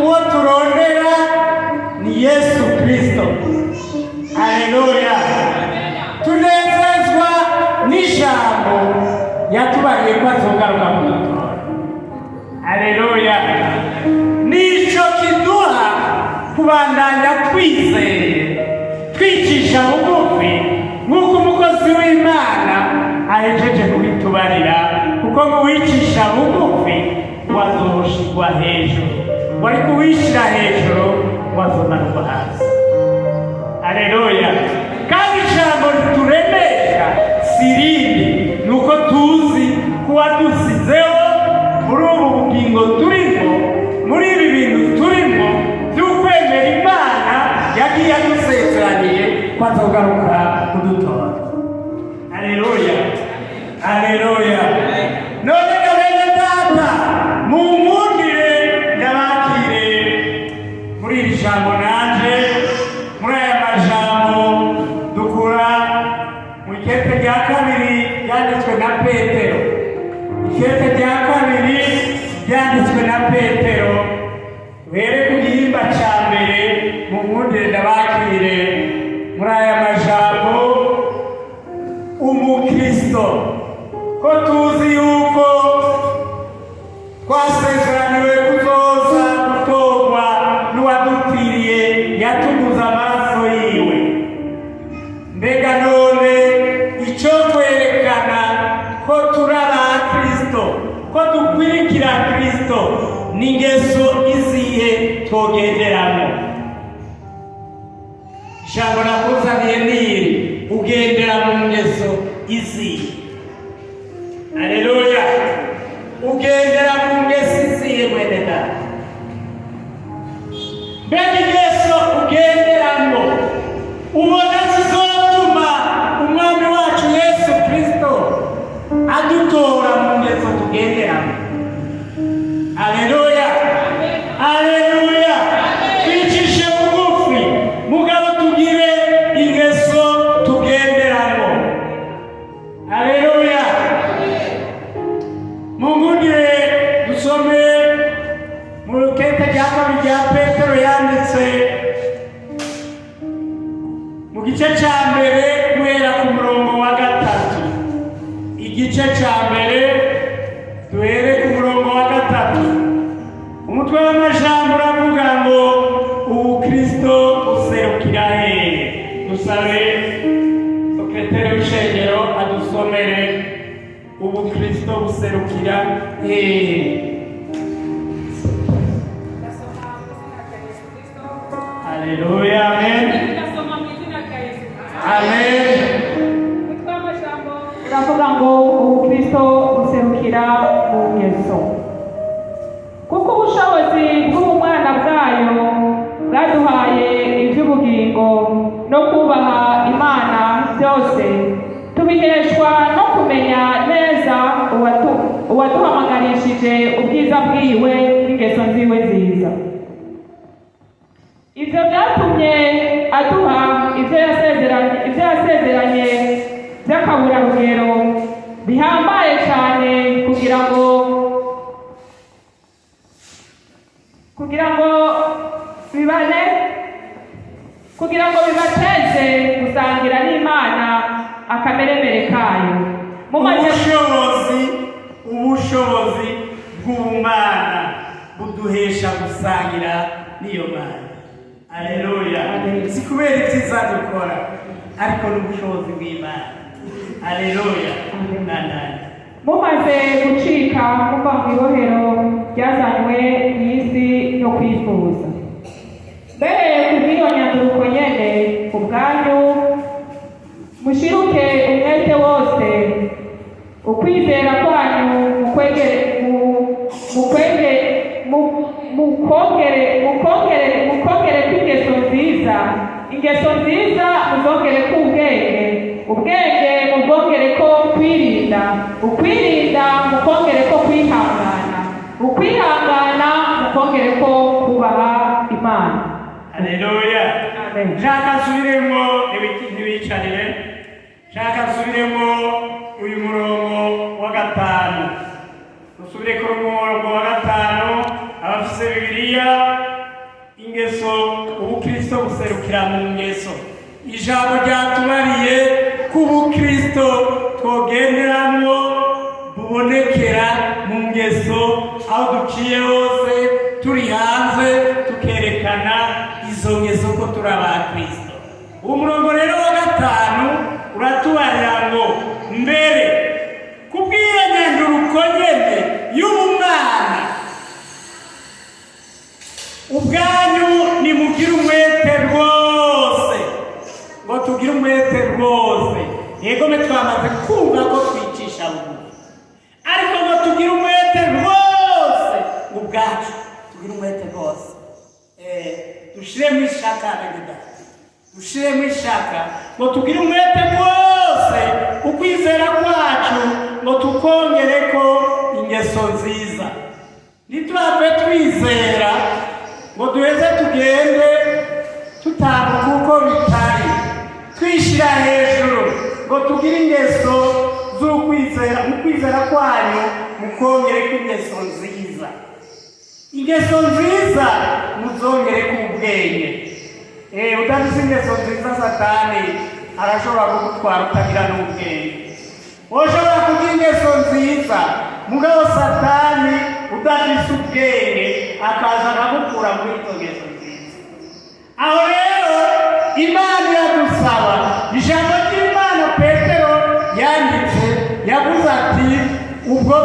uwo turondera ni Yesu Kristo. Haleluya. Tunezezwa n'ijambo yatubariye ko azogaruka kudutora. Haleluya. Nico kiduha kubandanya twizeye, twicisha bugufi nk'uko umukozi w'Imana ahejeje kubitubarira, kuko muwicisha bugufi wazoshirwa hejuru, wari kuwishira hejuru wazomanuka hasi. Haleluya. Kandi ijambo rituremesha sirindi nuko tuzi kuba dusizeho muri ubu bugingo turimo, muri ibi bintu turimo by'ukwemera Imana yagiye adusezeraniye ko azogaruka kudutora. Haleluya. Haleluya. None bene data, munkundire ndabakire muri iri jambo nanje, muri aya majambo dukura mu ikete rya kabiri yanditswe na Petero. Ikete rya kabiri yanditswe na Petero, were ku gihimba ca mbere, munkundire ndabakire muri aya majambo. Umukristo ko tuzi yuko twasezeraniwe kuzoza gutorwa n'uwadupfiriye yatuguze amaraso yiwe. Mbega none icyo kwerekana ko turi aba Kristo, ko dukwirikira Kristo, n'ingeso izihe twogenderamo? Ijambo nakuzaniye niri ugendera mu ngeso izihe. Haleluya. Ugendera mu ngeso izihe mwene data? Mbega ingeso ugenderamo ubona zizotuma umwami wacu Yesu Kristo adutora mu ngeso tugenderamo? Haleluya. Haleluya. Twicishe bugufi mugabo tugire ingeso tugenderamo. Haleluya. Mungundire dusome mu rukete rya kabiri rya Petero yanditse mu gice cya mbere guhera ku murongo wa 3. Igice cya mbere duhere ku murongo wa 3. Umutwe w'amajambo uravuga ngo ubukristo buserukira hehe? Dusabe sekreteri w'ishengero adusomere ubukristo buserukira hehe. Haleluya. Amen. Amen. Uravuga ngo ubukristo buserukira mu ngeso, kuko ubushobozi bw'ubumana bwayo bwaduhaye iby'ubugingo no kubaha Imana byose tubiheshwa no kumenya neza uwaduhamagarishije ubwiza bwiwe n'ingeso nziwe nziza. Ibyo byatumye aduha ibyo yasezeranye by'akaburarugero bihambaye cyane kugira ngo bibateze gusangira n'Imana akameremere kayo. Ubushobozi bw'ubumana buduhesha gusangira n'iyo Mana. Haleluya. Si kubera ibyiza dukora, ariko n'ubushobozi bw'Imana. Haleluya. Mumaze gucika muva mu ibohero ryazanywe mu isi no kwifuza, mbere kubw'iyo nyanduruko nyene ubwanyu mushiruke umwete wose, ukwizera kwanyu mukongere kw'ingeso nziza, ingeso nziza muzongere ubwenge mubwongere ko kwirinda, ukwirinda mukongere ko kwihangana, ukwihangana mukongere ko kubaha Imana. Haleluya. Nshaka nsubiremo ntibicarire, nshaka nsubiremo uyu murongo wa 5. Usubire ku murongo wa 5 abafise bibiliya ingeso ubukristo buserukira mu ngeso. Ijambo ryatubariye ko ubukristo twogenderamwo bubonekera mu ngeso aho duciye hose, turi hanze tukerekana izo ngeso ko turi abakristo. Umurongo rero wa 5 uratubarira ngo mbere kubwira nyanduruko nyene y'umwana ubwanyu nimugire umwete rwose, ngo tugire umwete rwose. Yego me twamaze kumva ko twicisha bugufi, ariko ngo tugire umwete rwose ubwacu, tugire umwete rwose. Dushiremo ishaka rega, dushiremo ishaka ngo tugire umwete rwose, ukwizera kwacu ngo tukongereko ingeso nziza. Niturabe twizera ngo duheze tugende tutambuka uko bitari, twishira hejuru ngo tugire ingeso z'ukwizera. Ukwizera kwanyu mukongereko ingeso nziza. Ingeso nziza muzongere ku bwenge. Udafise ingeso nziza Satani arashobora kugutwara utagira n'ubwenge. Woshobora kugira ingeso nziza mugabo Satani udafise ubwenge akaza akagukura muri izo ngeso nziza. Aho rero Imana iradusaba, ijambo ry'Imana Petero yanditse yavuze ati ubwo